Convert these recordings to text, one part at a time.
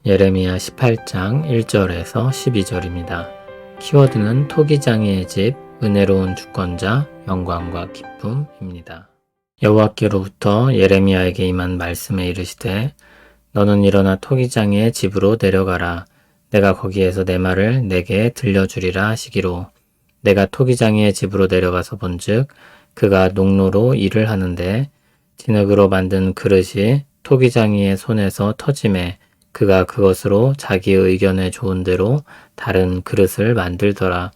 예레미야 18장 1절에서 12절입니다. 키워드는 토기장이의 집, 은혜로운 주권자, 영광과 기쁨입니다. 여호와께로부터 예레미야에게 임한 말씀에 이르시되 너는 일어나 토기장이의 집으로 내려가라. 내가 거기에서 내 말을 내게 들려주리라 하시기로 내가 토기장이의 집으로 내려가서 본즉 그가 농로로 일을 하는데 진흙으로 만든 그릇이 토기장이의 손에서 터짐에 그가 그것으로 자기의 의견에 좋은 대로 다른 그릇을 만들더라.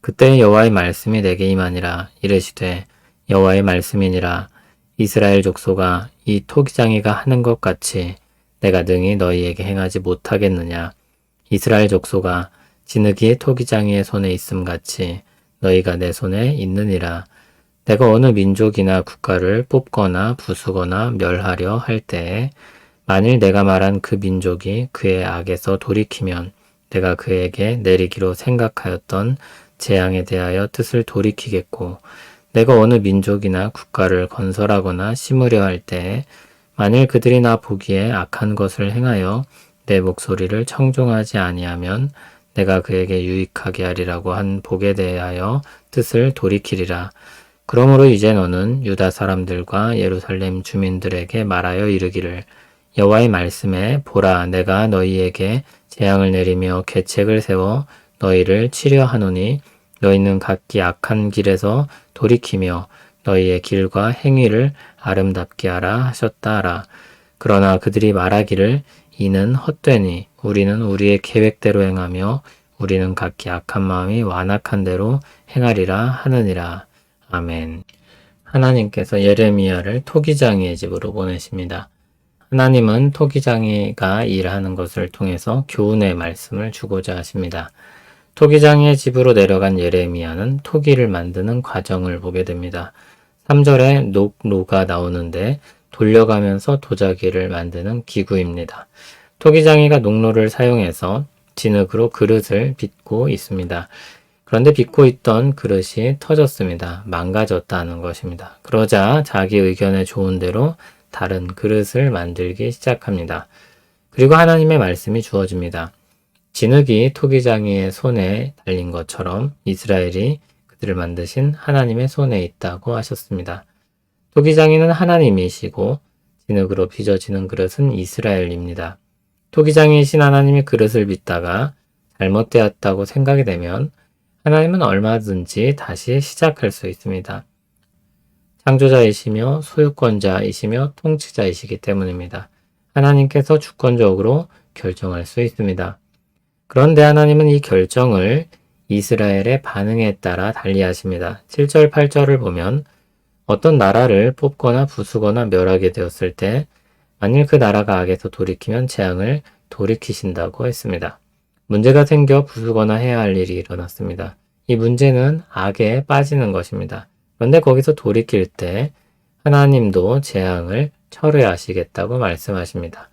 그때 여호와의 말씀이 내게 임하니라. 이르시되 여호와의 말씀이니라. 이스라엘 족속아, 이 토기장이가 하는 것 같이 내가 능히 너희에게 행하지 못하겠느냐. 이스라엘 족속아, 진흙이 토기장이의 손에 있음 같이 너희가 내 손에 있느니라. 내가 어느 민족이나 국가를 뽑거나 부수거나 멸하려 할 때에 만일 내가 말한 그 민족이 그의 악에서 돌이키면 내가 그에게 내리기로 생각하였던 재앙에 대하여 뜻을 돌이키겠고 내가 어느 민족이나 국가를 건설하거나 심으려 할 때에 만일 그들이 나 보기에 악한 것을 행하여 내 목소리를 청종하지 아니하면 내가 그에게 유익하게 하리라고 한 복에 대하여 뜻을 돌이키리라. 그러므로 이제 너는 유다 사람들과 예루살렘 주민들에게 말하여 이르기를 여호와의 말씀에 보라 내가 너희에게 재앙을 내리며 계책을 세워 너희를 치려하노니 너희는 각기 악한 길에서 돌이키며 너희의 길과 행위를 아름답게 하라 하셨다 하라. 그러나 그들이 말하기를 이는 헛되니 우리는 우리의 계획대로 행하며 우리는 각기 악한 마음이 완악한 대로 행하리라 하느니라. 아멘. 하나님께서 예레미야를 토기장이의 집으로 보내십니다. 하나님은 토기장이가 일하는 것을 통해서 교훈의 말씀을 주고자 하십니다. 토기장이의 집으로 내려간 예레미야는 토기를 만드는 과정을 보게 됩니다. 3절에 녹로가 나오는데 돌려가면서 도자기를 만드는 기구입니다. 토기장이가 녹로를 사용해서 진흙으로 그릇을 빚고 있습니다. 그런데 빚고 있던 그릇이 터졌습니다. 망가졌다는 것입니다. 그러자 자기 의견에 좋은 대로 다른 그릇을 만들기 시작합니다. 그리고 하나님의 말씀이 주어집니다. 진흙이 토기장이의 손에 달린 것처럼 이스라엘이 그들을 만드신 하나님의 손에 있다고 하셨습니다. 토기장이는 하나님이시고 진흙으로 빚어지는 그릇은 이스라엘입니다. 토기장이신 하나님이 그릇을 빚다가 잘못되었다고 생각이 되면 하나님은 얼마든지 다시 시작할 수 있습니다. 창조자이시며 소유권자이시며 통치자이시기 때문입니다. 하나님께서 주권적으로 결정할 수 있습니다. 그런데 하나님은 이 결정을 이스라엘의 반응에 따라 달리하십니다. 7절, 8절을 보면 어떤 나라를 뽑거나 부수거나 멸하게 되었을 때 만일 그 나라가 악에서 돌이키면 재앙을 돌이키신다고 했습니다. 문제가 생겨 부수거나 해야 할 일이 일어났습니다. 이 문제는 악에 빠지는 것입니다. 그런데 거기서 돌이킬 때 하나님도 재앙을 철회하시겠다고 말씀하십니다.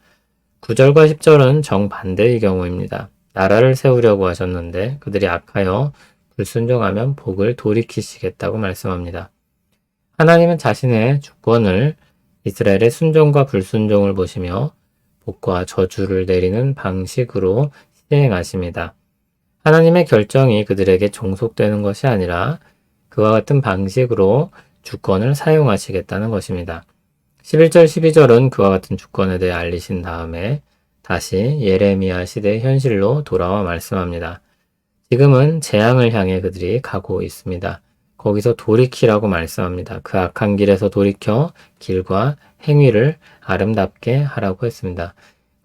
9절과 10절은 정반대의 경우입니다. 나라를 세우려고 하셨는데 그들이 악하여 불순종하면 복을 돌이키시겠다고 말씀합니다. 하나님은 자신의 주권을 이스라엘의 순종과 불순종을 보시며 복과 저주를 내리는 방식으로 시행하십니다. 하나님의 결정이 그들에게 종속되는 것이 아니라 그와 같은 방식으로 주권을 사용하시겠다는 것입니다. 11절, 12절은 그와 같은 주권에 대해 알리신 다음에 다시 예레미야 시대의 현실로 돌아와 말씀합니다. 지금은 재앙을 향해 그들이 가고 있습니다. 거기서 돌이키라고 말씀합니다. 그 악한 길에서 돌이켜 길과 행위를 아름답게 하라고 했습니다.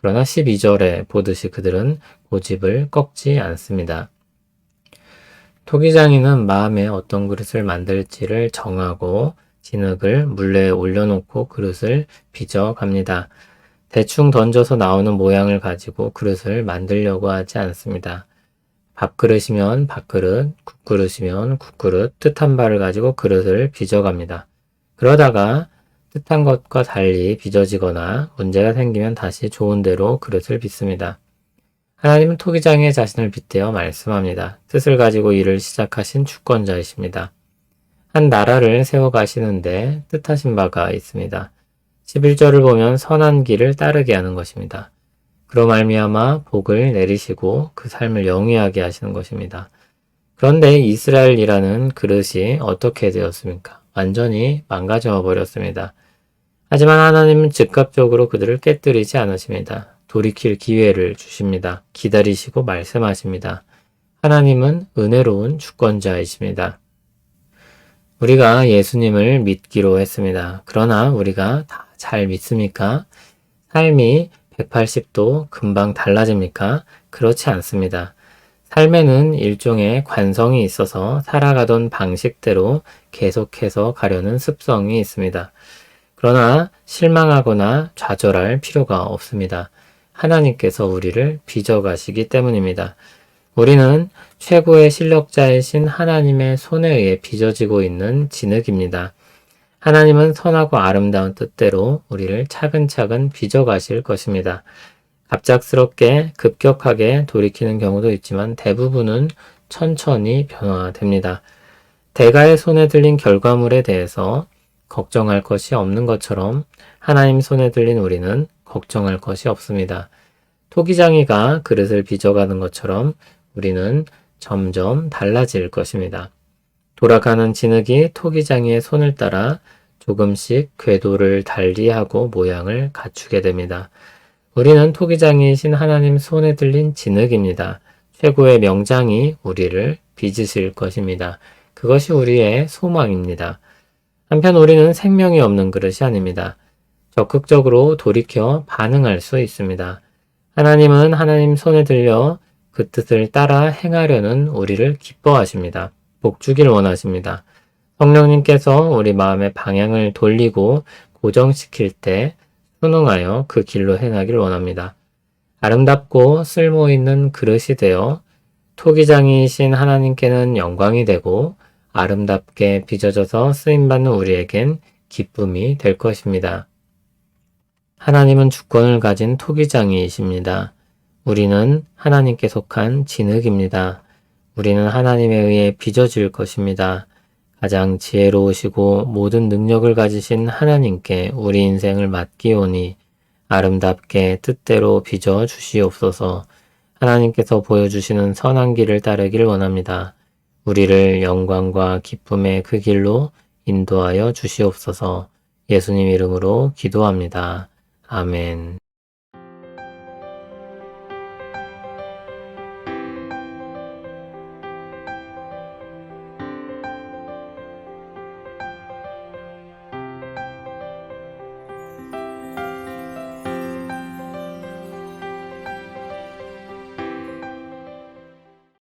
그러나 12절에 보듯이 그들은 고집을 꺾지 않습니다. 토기장이는 마음에 어떤 그릇을 만들지를 정하고 진흙을 물레에 올려놓고 그릇을 빚어갑니다. 대충 던져서 나오는 모양을 가지고 그릇을 만들려고 하지 않습니다. 밥그릇이면 밥그릇, 국그릇이면 국그릇, 뜻한 바를 가지고 그릇을 빚어갑니다. 그러다가 뜻한 것과 달리 빚어지거나 문제가 생기면 다시 좋은 대로 그릇을 빚습니다. 하나님은 토기장이에 자신을 빗대어 말씀합니다. 뜻을 가지고 일을 시작하신 주권자이십니다. 한 나라를 세워가시는데 뜻하신 바가 있습니다. 11절을 보면 선한 길을 따르게 하는 것입니다. 그로 말미암아 복을 내리시고 그 삶을 영위하게 하시는 것입니다. 그런데 이스라엘이라는 그릇이 어떻게 되었습니까? 완전히 망가져 버렸습니다. 하지만 하나님은 즉각적으로 그들을 깨뜨리지 않으십니다. 돌이킬 기회를 주십니다. 기다리시고 말씀하십니다. 하나님은 은혜로운 주권자이십니다. 우리가 예수님을 믿기로 했습니다. 그러나 우리가 다 잘 믿습니까? 삶이 180도 금방 달라집니까? 그렇지 않습니다. 삶에는 일종의 관성이 있어서 살아가던 방식대로 계속해서 가려는 습성이 있습니다. 그러나 실망하거나 좌절할 필요가 없습니다. 하나님께서 우리를 빚어가시기 때문입니다. 우리는 최고의 실력자이신 하나님의 손에 의해 빚어지고 있는 진흙입니다. 하나님은 선하고 아름다운 뜻대로 우리를 차근차근 빚어가실 것입니다. 갑작스럽게 급격하게 돌이키는 경우도 있지만 대부분은 천천히 변화됩니다. 대가의 손에 들린 결과물에 대해서 걱정할 것이 없는 것처럼 하나님 손에 들린 우리는 걱정할 것이 없습니다. 토기장이가 그릇을 빚어가는 것처럼 우리는 점점 달라질 것입니다. 돌아가는 진흙이 토기장이의 손을 따라 조금씩 궤도를 달리하고 모양을 갖추게 됩니다. 우리는 토기장이신 하나님 손에 들린 진흙입니다. 최고의 명장이 우리를 빚으실 것입니다. 그것이 우리의 소망입니다. 한편 우리는 생명이 없는 그릇이 아닙니다. 적극적으로 돌이켜 반응할 수 있습니다. 하나님은 하나님 손에 들려 그 뜻을 따라 행하려는 우리를 기뻐하십니다. 복주길 원하십니다. 성령님께서 우리 마음의 방향을 돌리고 고정시킬 때 순응하여 그 길로 행하길 원합니다. 아름답고 쓸모있는 그릇이 되어 토기장이신 하나님께는 영광이 되고 아름답게 빚어져서 쓰임받는 우리에겐 기쁨이 될 것입니다. 하나님은 주권을 가진 토기장이이십니다. 우리는 하나님께 속한 진흙입니다. 우리는 하나님에 의해 빚어질 것입니다. 가장 지혜로우시고 모든 능력을 가지신 하나님께 우리 인생을 맡기오니 아름답게 뜻대로 빚어 주시옵소서. 하나님께서 보여주시는 선한 길을 따르길 원합니다. 우리를 영광과 기쁨의 그 길로 인도하여 주시옵소서. 예수님 이름으로 기도합니다. 아멘.